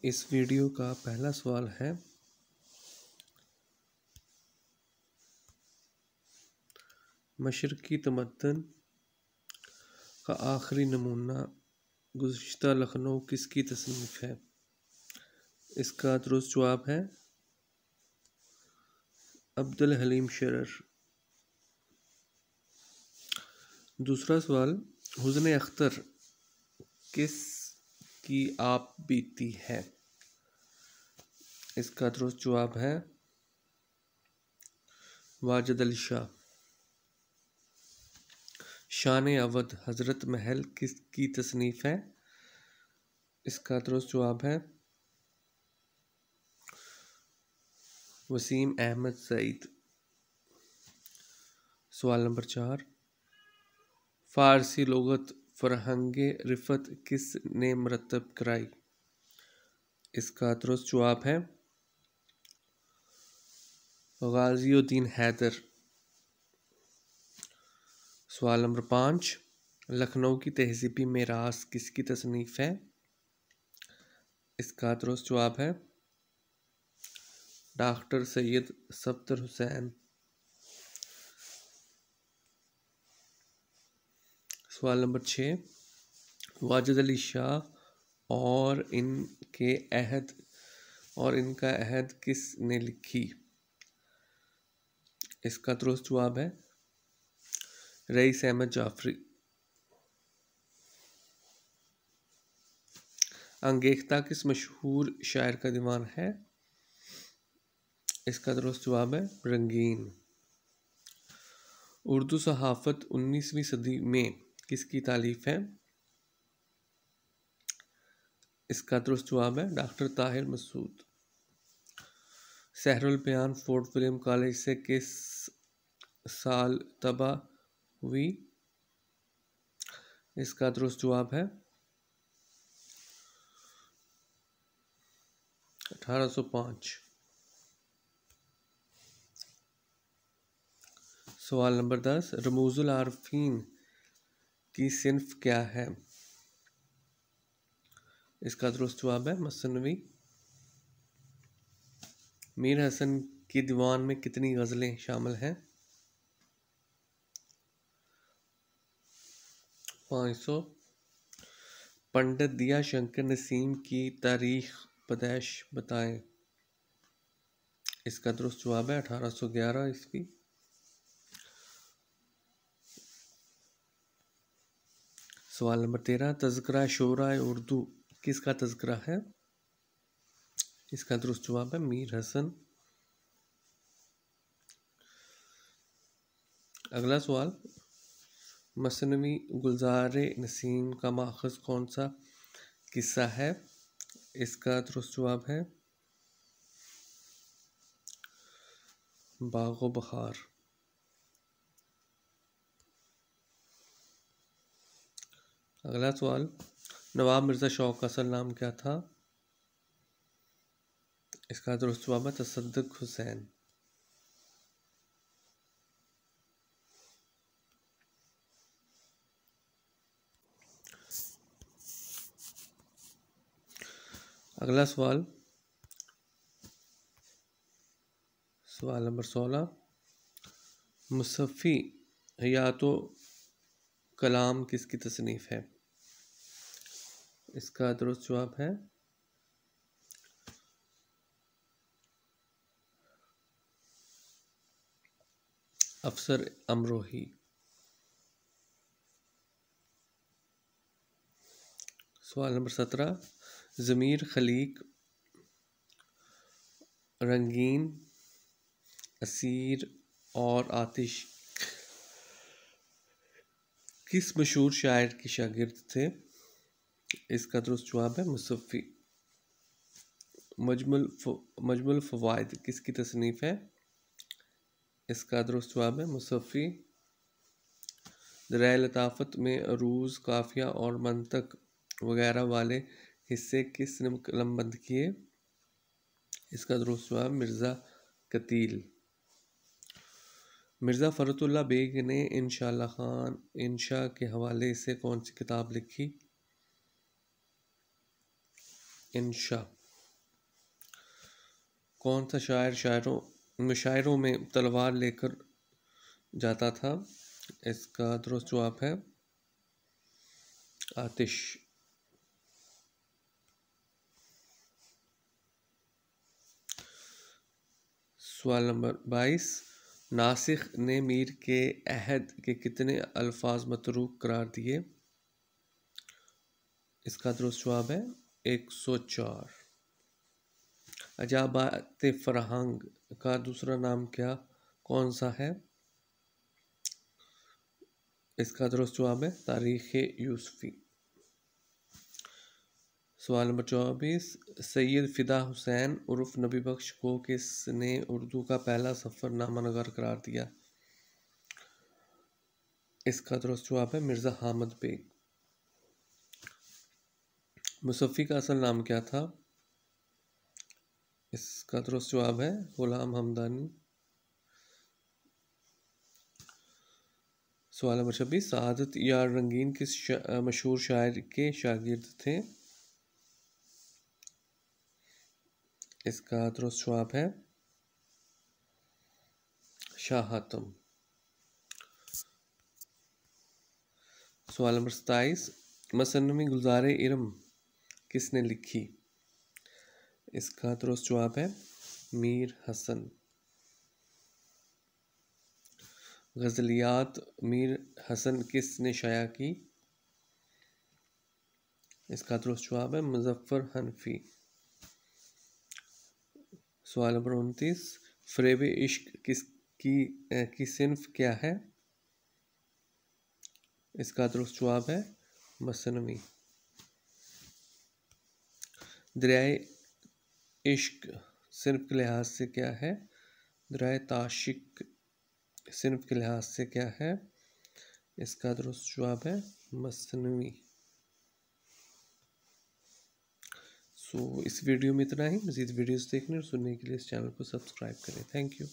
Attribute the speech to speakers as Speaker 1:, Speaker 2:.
Speaker 1: इस वीडियो का पहला सवाल है, मशरकी तमद्दन का आखिरी नमूना गुज़िश्ता लखनऊ किसकी तसनीफ़ है? इसका दुरुस्त जवाब है अब्दुल हलीम शेरर। दूसरा सवाल, हुस्न अख्तर किस की आप बीती है? इसका दुरुस्त जवाब है वाजिद अली शाह। शान अवध हज़रत महल किसकी तसनीफ़ है? इसका दुरुस्त जवाब है वसीम अहमद सईद। सवाल नंबर 4, फ़ारसी लुग़त फ़रहंगे रिफ़त किस ने मरतब कराई? इसका दुरुस्त जवाब है गाज़िउद्दीन हैदर। सवाल नंबर 5, लखनऊ की तहज़ीबी मेरास किसकी तसनीफ़ है? इसका दुरुस्त जवाब है डॉक्टर सैयद सफ़दर हुसैन। सवाल नंबर 6, वाजिद अली शाह और इनका अहद किस ने लिखी? इसका दुरुस्त जवाब है रईस अहमद जाफरी। अंगेख्ता किस मशहूर शायर का दीवान है? इसका दुरुस्त जवाब है रंगीन। उर्दू सहाफ़त 19वीं सदी में किसकी तालीफ है? इसका दुरुस्त जवाब है डॉक्टर ताहिर मसूद। सहरुल बयान फोर्ट विलियम कॉलेज से किस साल तबाह हुई? इसका दुरुस्त जवाब है 1805। सवाल नंबर 10, रमूजुल आरफीन की सिन्फ क्या है? इसका दुरुस्त जवाब है मसनवी। मीर हसन की दीवान में कितनी गज़लें शामिल हैं? 500। पंडित दिया शंकर नसीम की तारीख पैदाइश बताएं। इसका दुरुस्त जवाब है 1811 ईस्वी। सवाल नंबर 13, तज़किरा शोराए उर्दू किसका तज़किरा है? इसका दुरुस्त जवाब है मीर हसन। अगला सवाल, मसनवी गुलज़ार नसीम का माखज़ कौन सा किस्सा है? इसका दुरुस्त जवाब है बाग़ो बहार। अगला सवाल, नवाब मिर्ज़ा शौक़ का असल नाम क्या था? इसका दुरुस्त जवाब है तसद्दुक़ हुसैन। अगला सवाल, सवाल नंबर 16, मुसफ़ी हयातो कलाम किसकी तसनीफ़ है? इसका दुरुस्त जवाब है अफसर अमरोही। सवाल नंबर 17, ज़मीर खलीक, रंगीन, असीर और आतिश किस मशहूर शायर के शागिर्द थे? इसका दुरुस्त जवाब है मुसफ़ी। मजमुल फ़वाइद किसकी तसनीफ़ है? इसका दुरुस्त जवाब है मुसफ़ी। दरिया लताफ़त में अरूज़, काफ़िया और मंतक वगैरह वाले हिस्से किसने कलमबंद किए? इसका दुरुस्त जवाब मिर्ज़ा कतील। मिर्ज़ा फ़रतुल्लाह बेग ने इंशाअल्लाह खान इंशा के हवाले से कौन सी किताब लिखी? इंशा। कौन सा शायर मुशायरों में तलवार लेकर जाता था? इसका दुरुस्त जवाब है आतिश। सवाल नंबर 22, नासिख ने मीर के अहद के कितने अल्फाज मतरूक करार दिए? इसका दुरुस्त जवाब है 104। अजाबात फरहंग का दूसरा नाम कौन सा है? इसका दुरुस्त जवाब है तारीख़ यूसुफ़ी। सवाल नंबर 24, सैयद फ़िदा हुसैन उर्फ नबी बख्श को किसने उर्दू का पहला सफ़रनामा नगार करार दिया? इसका दुरुस्त जवाब है मिर्ज़ा हामिद बेग। मुसफ़ी का असल नाम क्या था? इसका दुरुस्त जवाब है ग़ुलाम हमदानी। सवाल नंबर 26, सआदत यार रंगीन किस मशहूर शायर के शागिर्द थे? इसका दुरुस्त जवाब है शाह हातिम। सवाल नंबर 27, मसन्नवी गुलज़ार इरम किसने लिखी? इसका दुरुस्त जवाब है मीर हसन। गज़लियात मीर हसन किसने शाया की? इसका दुरुस्त जवाब है मुज़फ़्फ़र हनफी। सवाल नंबर 29, फ़रेब इश्क की सिन्फ क्या है? इसका दुरुस्त जवाब है मसनवी। दरियाए इश्क सिन्फ के लिहाज से क्या है? दरियाए ताशिक सिन्फ के लिहाज से क्या है? इसका दुरुस्त जवाब है मसनवी। इस वीडियो में इतना ही। मज़ीद वीडियोस देखने और सुनने के लिए इस चैनल को सब्सक्राइब करें। Thank you.